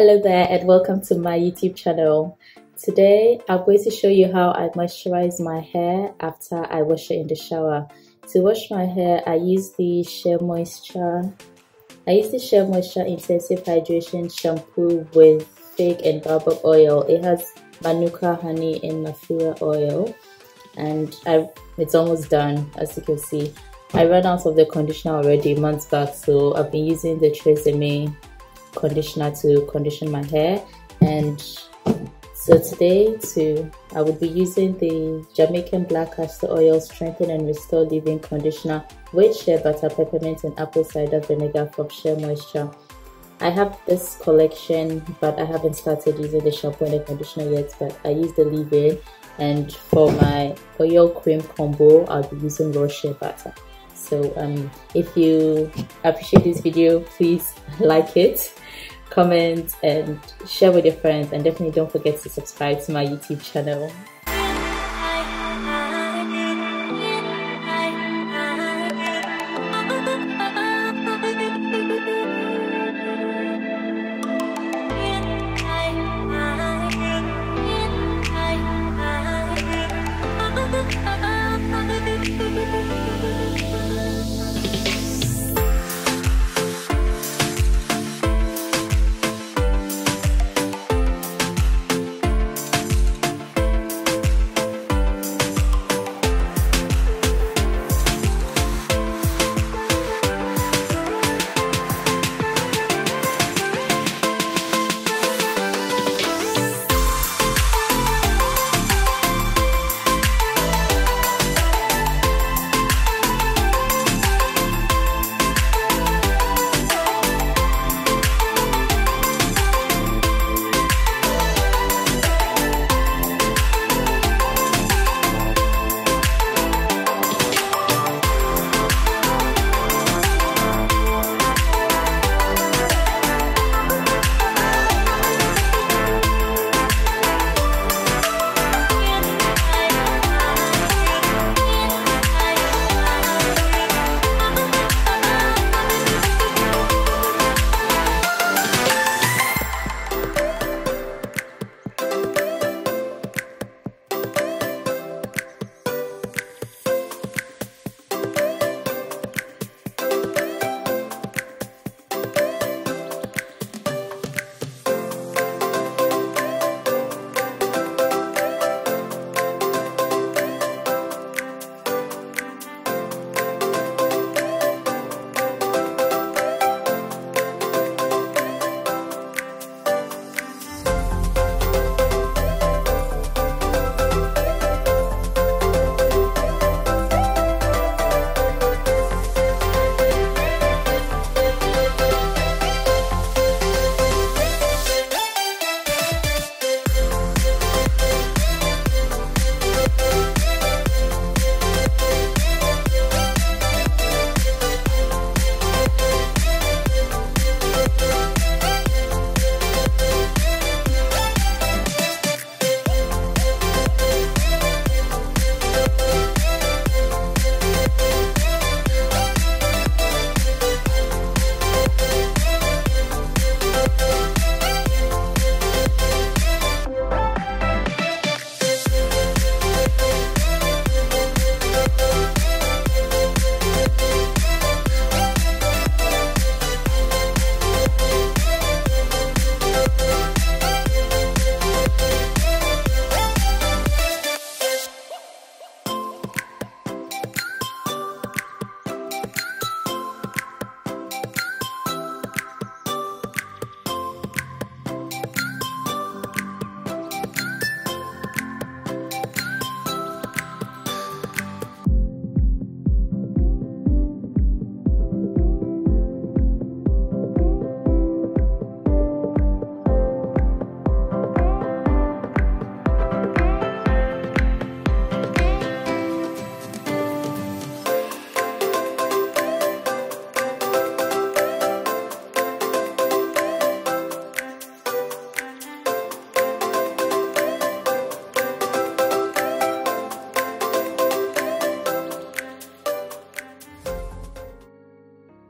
Hello there and welcome to my YouTube channel. Today I'm going to show you how I moisturize my hair after I wash it in the shower. To wash my hair, I use the SheaMoisture. I use the SheaMoisture Intensive Hydration Shampoo with fig and baobab oil. It has manuka honey and mafia oil, and it's almost done. As you can see, I ran out of the conditioner already months back, so I've been using the Tresemme conditioner to condition my hair. And so today I will be using the Jamaican black castor oil strengthen and restore leave-in conditioner with shea butter, peppermint and apple cider vinegar from SheaMoisture. I have this collection, but I haven't started using the shampoo and the conditioner yet, but I use the leave-in, and for my oil cream combo I'll be using raw shea butter. So if you appreciate this video, please like it, comment and share with your friends, and definitely don't forget to subscribe to my YouTube channel.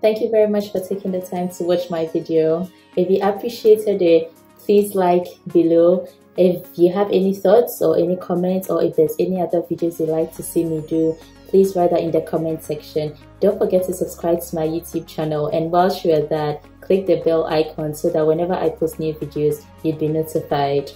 Thank you very much for taking the time to watch my video. If you appreciated it, please like below. If you have any thoughts or any comments, or if there's any other videos you'd like to see me do, please write that in the comment section. Don't forget to subscribe to my YouTube channel, and whilst you're at that, click the bell icon so that whenever I post new videos, you'd be notified.